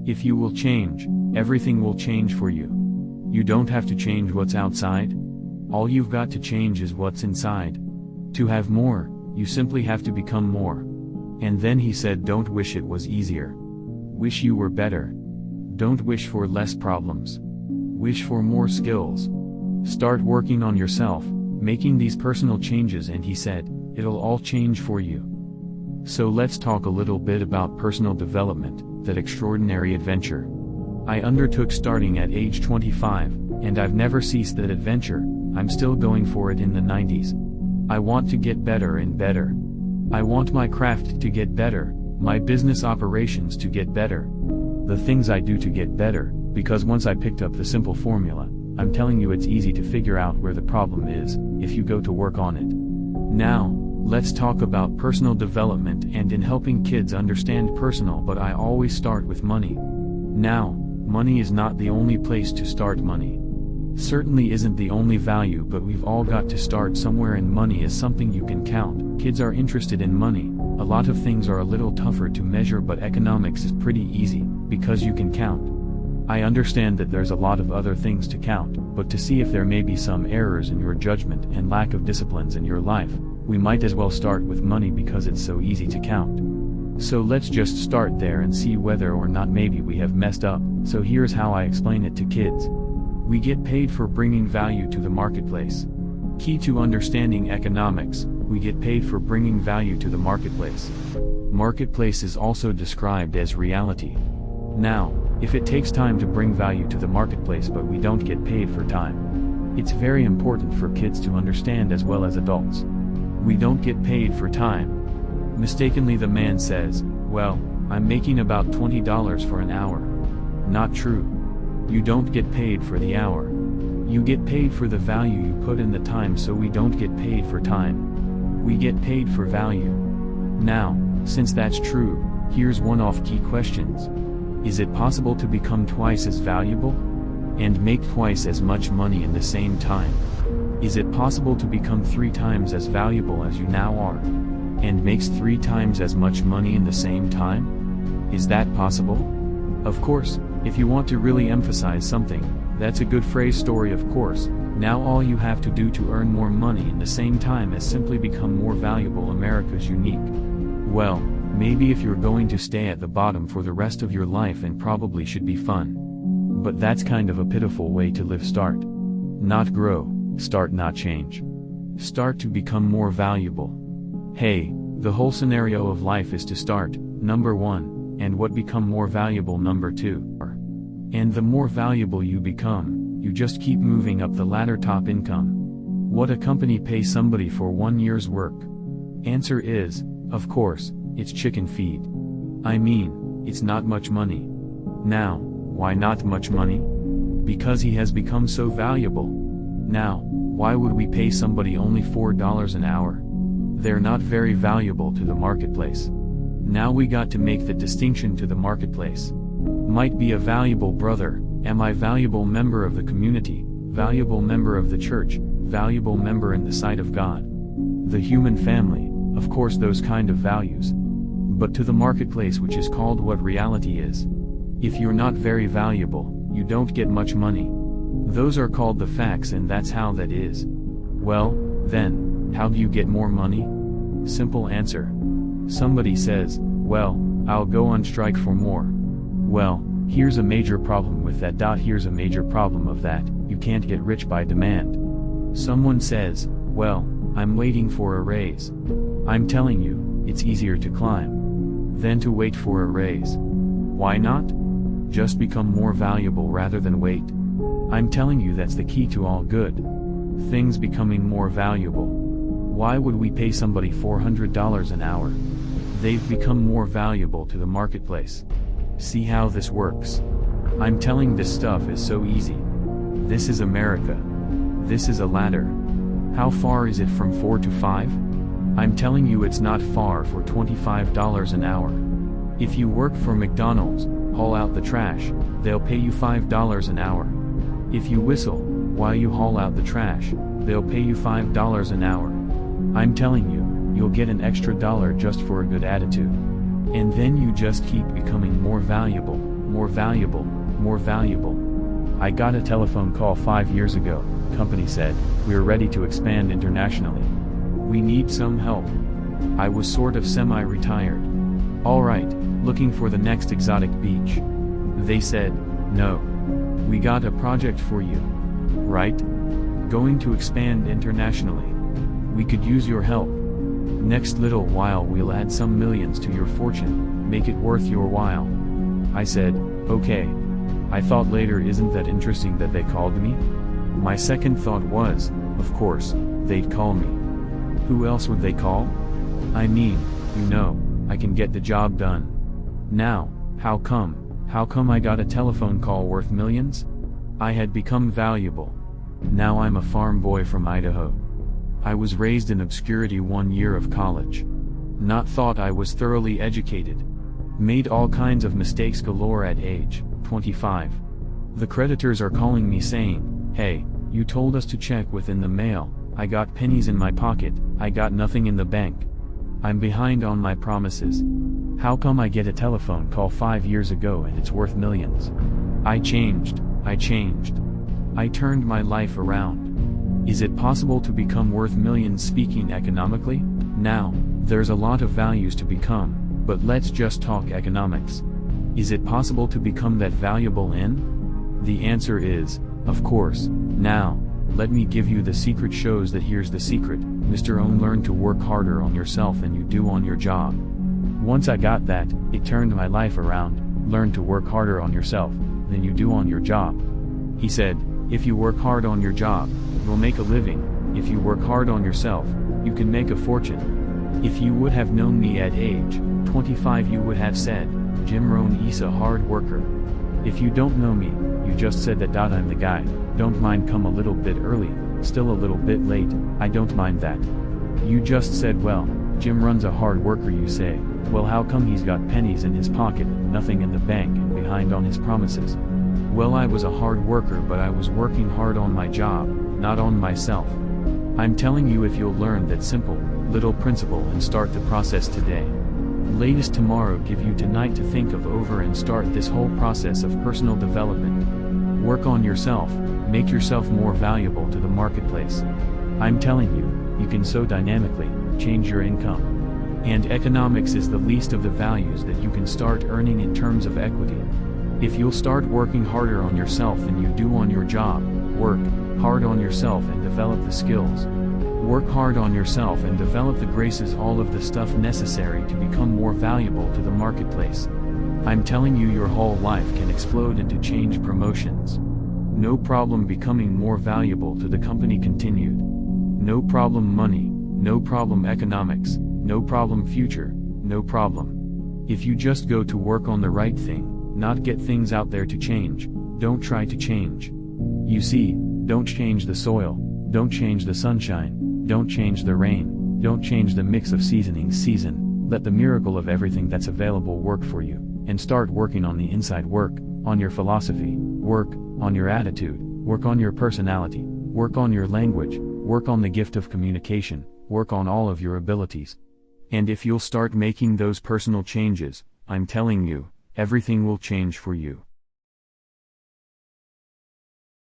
If you will change, everything will change for you. You don't have to change what's outside. All you've got to change is what's inside. To have more, you simply have to become more. And then he said, don't wish it was easier. Wish you were better. Don't wish for less problems. Wish for more skills. Start working on yourself, making these personal changes, and he said, it'll all change for you. So let's talk a little bit about personal development, that extraordinary adventure I undertook starting at age 25, and I've never ceased that adventure. I'm still going for it in the 90s. I want to get better and better. I want my craft to get better, my business operations to get better. The things I do to get better, because once I picked up the simple formula, I'm telling you it's easy to figure out where the problem is, if you go to work on it. Now, let's talk about personal development and in helping kids understand personal, but I always start with money. Now, money is not the only place to start. Money certainly isn't the only value, but we've all got to start somewhere, and money is something you can count. Kids are interested in money. A lot of things are a little tougher to measure, but economics is pretty easy, because you can count. I understand that there's a lot of other things to count, but to see if there may be some errors in your judgment and lack of disciplines in your life, we might as well start with money because it's so easy to count. So let's just start there and see whether or not maybe we have messed up. So here's how I explain it to kids. We get paid for bringing value to the marketplace. Key to understanding economics, we get paid for bringing value to the marketplace. Marketplace is also described as reality. Now, if it takes time to bring value to the marketplace but we don't get paid for time, it's very important for kids to understand as well as adults. We don't get paid for time. Mistakenly the man says, well, I'm making about $20 for an hour. Not true. You don't get paid for the hour. You get paid for the value you put in the time, so we don't get paid for time. We get paid for value. Now, since that's true, here's one off key questions. Is it possible to become twice as valuable? And make twice as much money in the same time? Is it possible to become 3 times as valuable as you now are? And makes 3 times as much money in the same time? Is that possible? Of course, if you want to really emphasize something, that's a good phrase. Story, of course. Now all you have to do to earn more money in the same time is simply become more valuable. America's unique. Well, maybe if you're going to stay at the bottom for the rest of your life, and probably should be fun. But that's kind of a pitiful way to live. Start. Not grow. Start, not change. Start to become more valuable. Hey, the whole scenario of life is to start, number 1, and what become more valuable, number 2. And the more valuable you become, you just keep moving up the ladder. Top income. What a company pays somebody for 1 year's work? Answer is, of course, it's chicken feed. I mean, it's not much money. Now, why not much money? Because he has become so valuable. Now, why would we pay somebody only $4 an hour? They're not very valuable to the marketplace. Now we got to make the distinction to the marketplace. Might be a valuable brother, am I valuable member of the community, valuable member of the church, valuable member in the sight of God? The human family, of course, those kind of values. But to the marketplace, which is called what reality is. If you're not very valuable, you don't get much money. Those are called the facts, and that's how that is. Well, then, how do you get more money? Simple answer. Somebody says, well, I'll go on strike for more. Well, here's a major problem with that. Here's a major problem of that, you can't get rich by demand. Someone says, well, I'm waiting for a raise. I'm telling you, it's easier to climb than to wait for a raise. Why not? Just become more valuable rather than wait. I'm telling you that's the key to all good things, becoming more valuable. Why would we pay somebody $400 an hour? They've become more valuable to the marketplace. See how this works? I'm telling this stuff is so easy. This is America. This is a ladder. How far is it from 4 to 5? I'm telling you it's not far for $25 an hour. If you work for McDonald's, haul out the trash, they'll pay you $5 an hour. If you whistle while you haul out the trash, they'll pay you $5 an hour. I'm telling you, you'll get an extra $1 just for a good attitude. And then you just keep becoming more valuable, more valuable, more valuable. I got a telephone call 5 years ago. Company said, "We're ready to expand internationally. We need some help." I was sort of semi-retired. "Alright, looking for the next exotic beach." They said, "No. We got a project for you. Right? Going to expand internationally. We could use your help. Next little while we'll add some millions to your fortune, make it worth your while." I said, "Okay." I thought later, isn't that interesting that they called me? My second thought was, of course, they'd call me. Who else would they call? I mean, I can get the job done. Now, how come I got a telephone call worth millions? I had become valuable. Now I'm a farm boy from Idaho. I was raised in obscurity 1 year of college. Not thought I was thoroughly educated. Made all kinds of mistakes galore at age 25. The creditors are calling me saying, "Hey, you told us to check within the mail." I got pennies in my pocket, I got nothing in the bank. I'm behind on my promises. How come I get a telephone call 5 years ago and it's worth millions? I changed. I turned my life around. Is it possible to become worth millions speaking economically? Now, there's a lot of values to become, but let's just talk economics. Is it possible to become that valuable in? The answer is, of course. Now, let me give you the secret. Shows that here's the secret, Mr. Own. Learn to work harder on yourself than you do on your job. Once I got that, it turned my life around. Learn to work harder on yourself than you do on your job. He said, if you work hard on your job, you'll make a living. If you work hard on yourself, you can make a fortune. If you would have known me at age 25, you would have said, Jim Rohn is a hard worker. If you don't know me, you just said that. I'm the guy. Don't mind come a little bit early, still a little bit late, I don't mind that. You just said, well, Jim runs a hard worker. You say, well, how come he's got pennies in his pocket and nothing in the bank and behind on his promises? Well, I was a hard worker, but I was working hard on my job, not on myself. I'm telling you, if you'll learn that simple, little principle and start the process today. Latest tomorrow, give you tonight to think of over and start this whole process of personal development. Work on yourself, make yourself more valuable to the marketplace. I'm telling you, you can so dynamically change your income. And economics is the least of the values that you can start earning in terms of equity. If you'll start working harder on yourself than you do on your job, work hard on yourself and develop the skills. Work hard on yourself and develop the graces, all of the stuff necessary to become more valuable to the marketplace. I'm telling you, your whole life can explode into change. Promotions. No problem becoming more valuable to the company. Continued. No problem money, no problem economics, no problem future, no problem. If you just go to work on the right thing, not get things out there to change, don't try to change. You see, don't change the soil, don't change the sunshine, don't change the rain, don't change the mix of seasonings. Let the miracle of everything that's available work for you, and start working on the inside. Work on your philosophy, work on your attitude, work on your personality, work on your language, work on the gift of communication, work on all of your abilities. And if you'll start making those personal changes, I'm telling you, everything will change for you.